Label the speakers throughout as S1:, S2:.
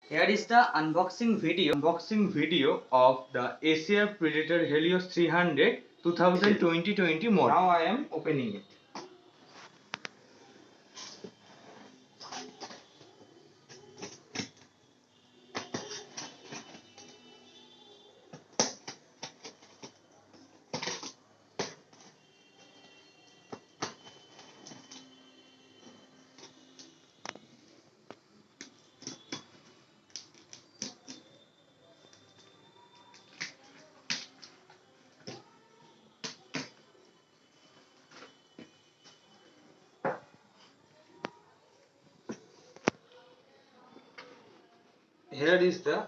S1: Here is the unboxing video of the Acer Predator Helios 300 2020 model. Now I am opening it. Here is the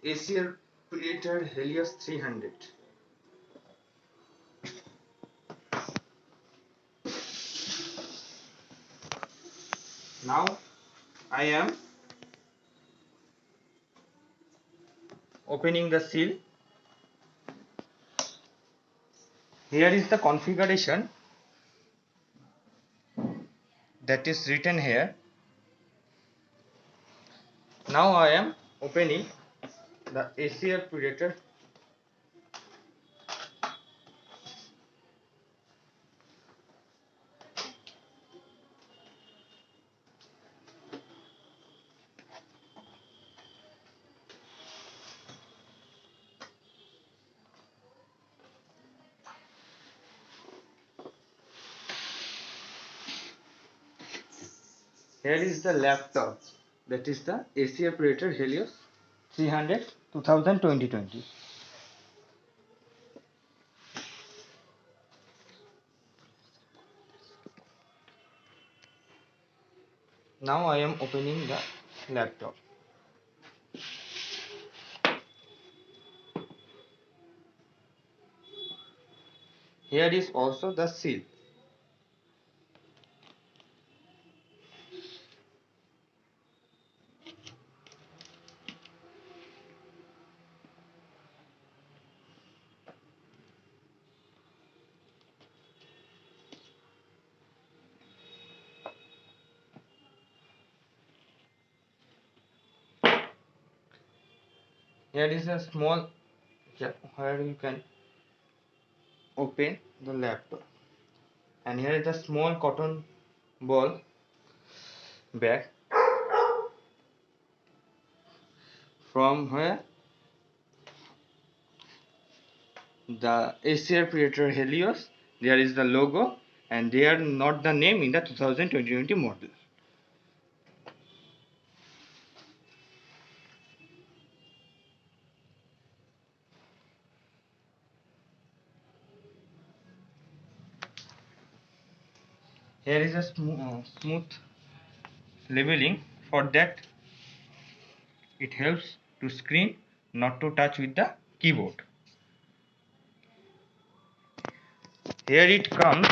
S1: Acer Predator Helios 300. Now I am opening the seal. Here is the configuration that is written here. Now I am opening the Acer Predator. Here is the laptop, that is the Acer Predator Helios 300 2020. Now I am opening the laptop. Here is also the seal. Here is a small, where you can open the laptop, and here is a small cotton ball bag from where the Acer Predator Helios. There is the logo, and they are not the name in the 2020 model. Here is a smooth labeling. For that, it helps to screen not to touch with the keyboard. Here it comes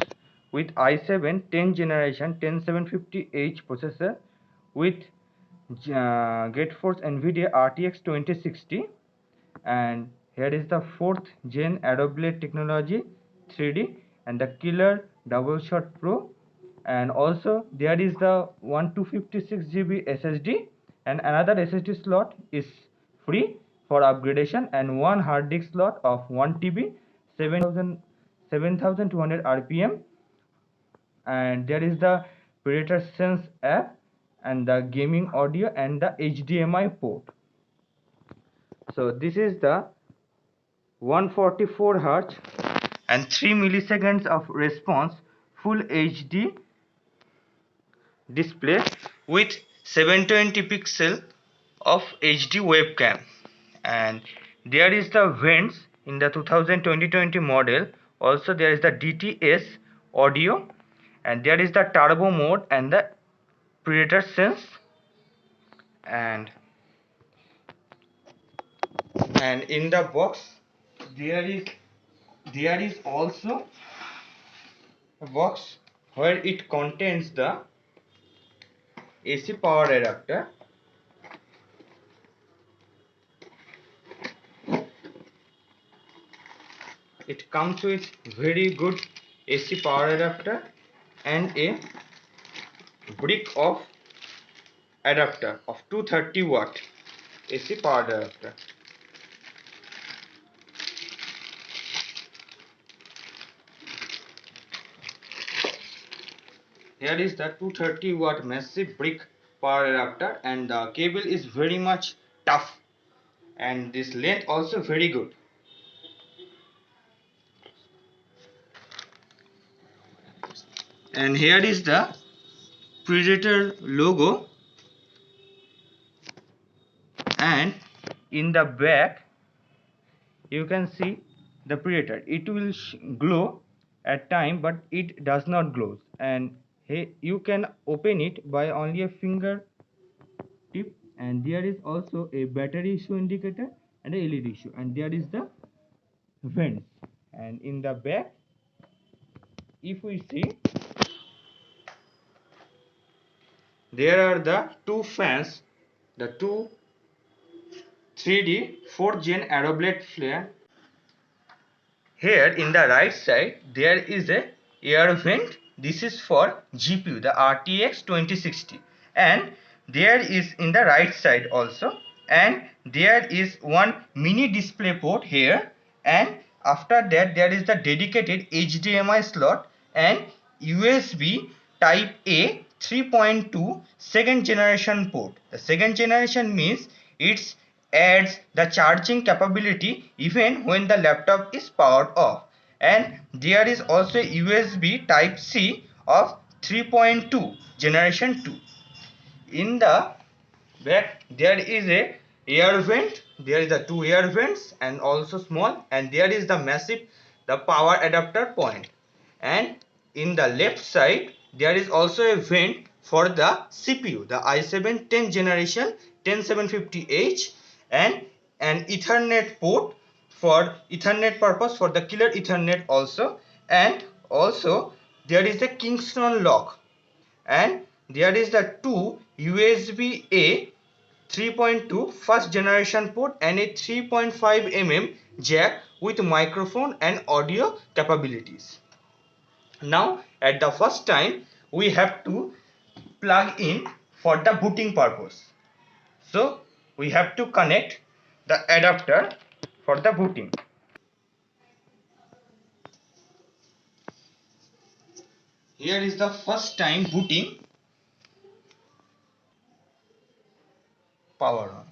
S1: with i7 10th generation 10750H processor with GeForce NVIDIA RTX 2060, and here is the 4th gen Adobe Blade technology 3D and the killer Double Shot Pro, and also there is the 1256 GB SSD, and another SSD slot is free for upgradation, and one hard disk slot of 1 TB 7200 RPM, and there is the Predator Sense app and the gaming audio and the HDMI port. So this is the 144 Hz and 3 milliseconds of response full HD display with 720 pixel of HD webcam, and there is the vents in the 2020 model. Also there is the DTS audio, and there is the turbo mode and the Predator Sense, and in the box there is also a box where it contains the AC power adapter. It comes with very good AC power adapter and a brick of adapter of 230 watt. AC power adapter. Here is the 230 watt massive brick power adapter, and the cable is very much tough, and this length also very good. And here is the Predator logo, and in the back you can see the Predator. It will glow at time, but it does not glow, and you can open it by only a finger tip. And there is also a battery issue indicator and a LED issue, and there is the vents. And in the back, if we see, there are the two fans, the two 3D 4th gen Aeroblade flare. Here in the right side there is a air vent. This is for GPU, the RTX 2060, and there is in the right side also, and there is one mini display port here, and after that there is the dedicated HDMI slot and USB type A 3.2 second generation port. The second generation means it's adds the charging capability even when the laptop is powered off. And there is also USB type C of 3.2 generation 2. In the back there is a air vent, there is the two air vents and also small, and there is the massive the power adapter point. And in the left side there is also a vent for the CPU, the i7 10th generation 10750H, and an Ethernet port for Ethernet purpose, for the killer Ethernet also. And also there is a Kingston lock, and there is the two USB A 3.2 first generation port and a 3.5 mm jack with microphone and audio capabilities. Now at the first time we have to plug in for the booting purpose. So we have to connect the adapter for the booting. Here is the first time booting. Power on.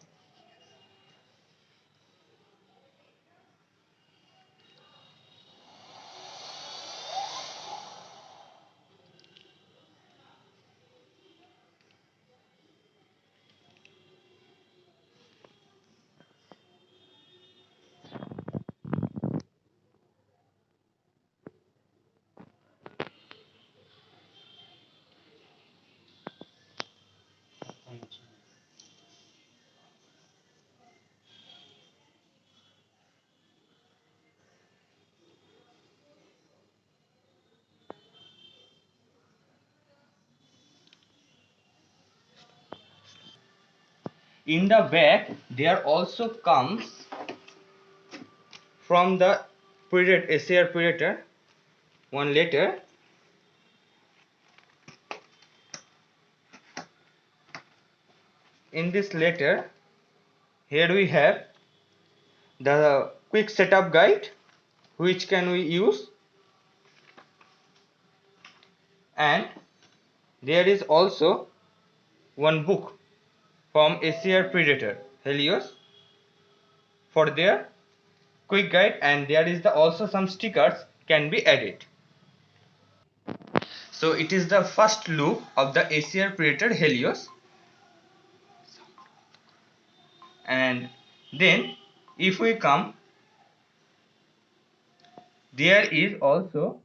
S1: In the back there also comes from the Predator, Acer Predator, one letter. In this letter, here we have the quick setup guide, which can we use, and there is also one book from Acer Predator Helios for their quick guide, and there is also some stickers can be added. So it is the first look of the Acer Predator Helios. And then if we come, there is also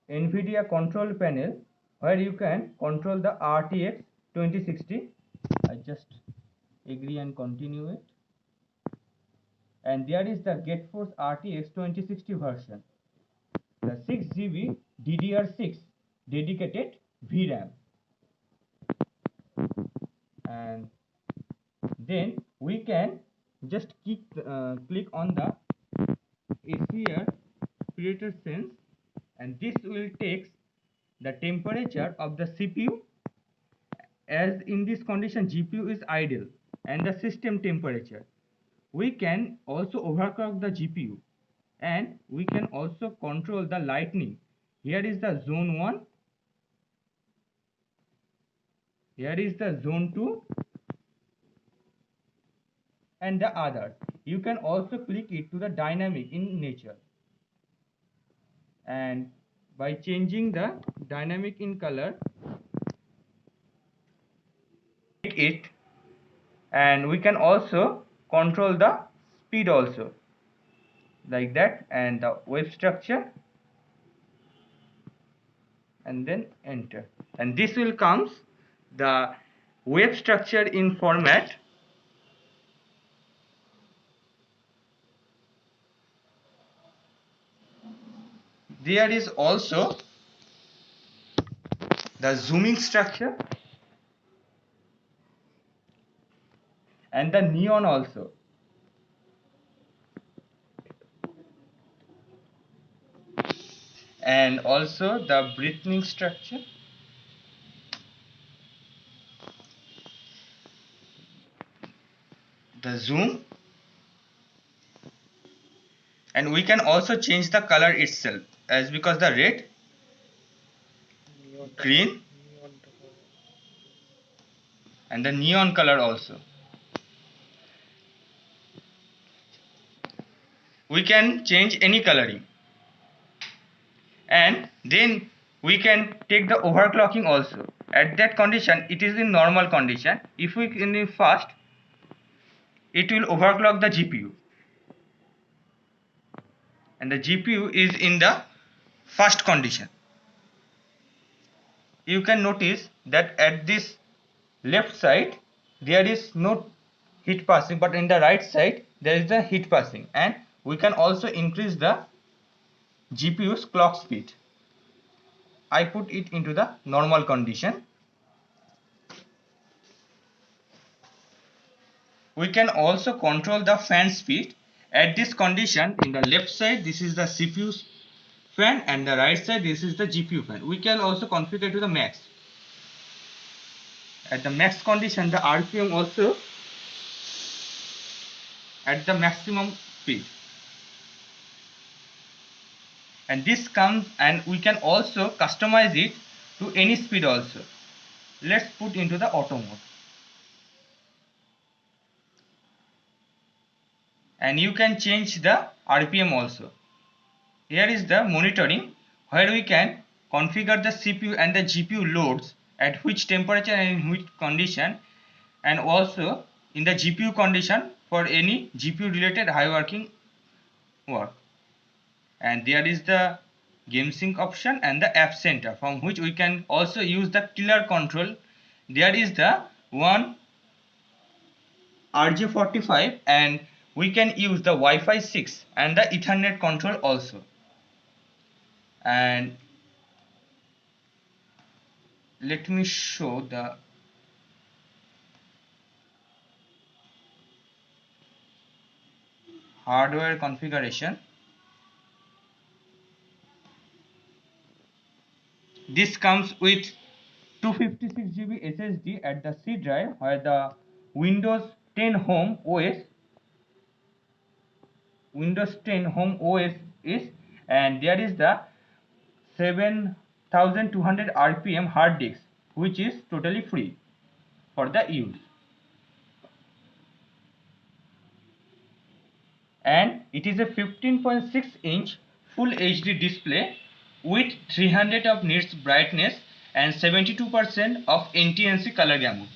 S1: NVIDIA control panel where you can control the RTX 2060. I just agree and continue it. And there is the GeForce RTX 2060 version, the 6GB DDR6 dedicated VRAM. And then we can just click on the Acer Predator Sense, and this will take the temperature of the CPU. As in this condition GPU is idle, and the system temperature. We can also overclock the GPU, and we can also control the lightning. Here is the zone 1, here is the zone 2, and the others. You can also click it to the dynamic in nature, and by changing the dynamic in color it, and we can also control the speed also, like that, and the wave structure, and then enter, and this will comes the wave structure in format. There is also the zooming structure and the neon also, and also the brightening structure, the zoom, and we can also change the color itself, as because the red, green, and the neon color also. We can change any coloring, and then we can take the overclocking also. At that condition it is in normal condition. If we in fast, it will overclock the GPU, and the GPU is in the fast condition. You can notice that at this left side there is no heat passing, but in the right side there is the heat passing, and we can also increase the GPU's clock speed. I put it into the normal condition. We can also control the fan speed. At this condition, in the left side this is the CPU's fan, and the right side this is the GPU fan. We can also configure to the max. At the max condition, the RPM also at the maximum speed, and this comes, and we can also customize it to any speed also. Let's put into the auto mode, and you can change the RPM also. Here is the monitoring, where we can configure the CPU and the GPU loads at which temperature and in which condition, and also in the GPU condition for any GPU related high working work. And there is the game sync option and the app center, from which we can also use the killer control. There is the one RJ45, and we can use the Wi-Fi 6 and the Ethernet control also. And let me show the hardware configuration. This comes with 256 GB SSD at the C drive, where the Windows 10 Home OS is, and there is the 7200 RPM hard disk, which is totally free for the use. And it is a 15.6 inch full HD display with 300 of nits brightness and 72% of NTSC color gamut.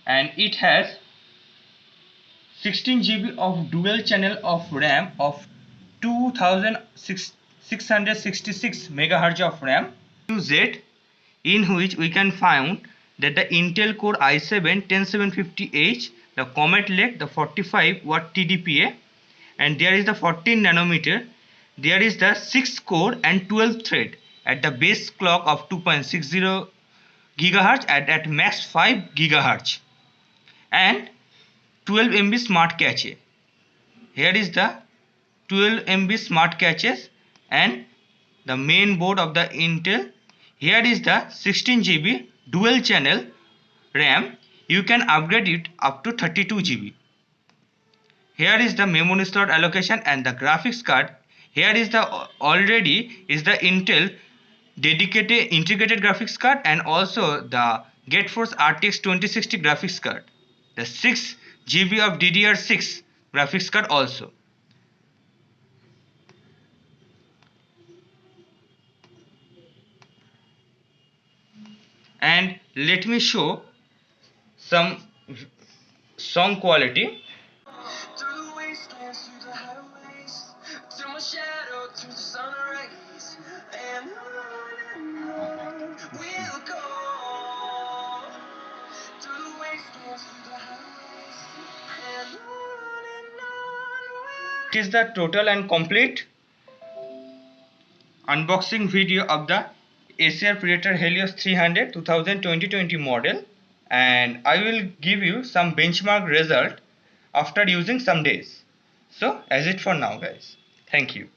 S1: And it has 16 GB of dual channel of RAM of 2666 MHz of RAM to Z, in which we can find that the Intel Core i7-10750H, the Comet Lake, the 45 watt TDPA, and there is the 14 nanometer. There is the 6 core and 12 thread at the base clock of 2.60 GHz and at max 5 GHz, and 12 MB smart cache. Here is the 12 MB smart caches, and the main board of the Intel Here is the 16 GB dual channel RAM. You can upgrade it up to 32 GB. Here is the memory slot allocation and the graphics card. Here is the already is the Intel dedicated integrated graphics card and also the GeForce RTX 2060 graphics card. The 6 GB of DDR6 graphics card also. And let me show some song quality. Through the wastelands, through the highways, till my shadow turns to sun rays, and on we'll go. Through the wastelands, through the highways, and on It is the total and complete unboxing video of the Acer Predator Helios 300 2020 model, and I will give you some benchmark result after using some days. So as it for now guys. Thank you.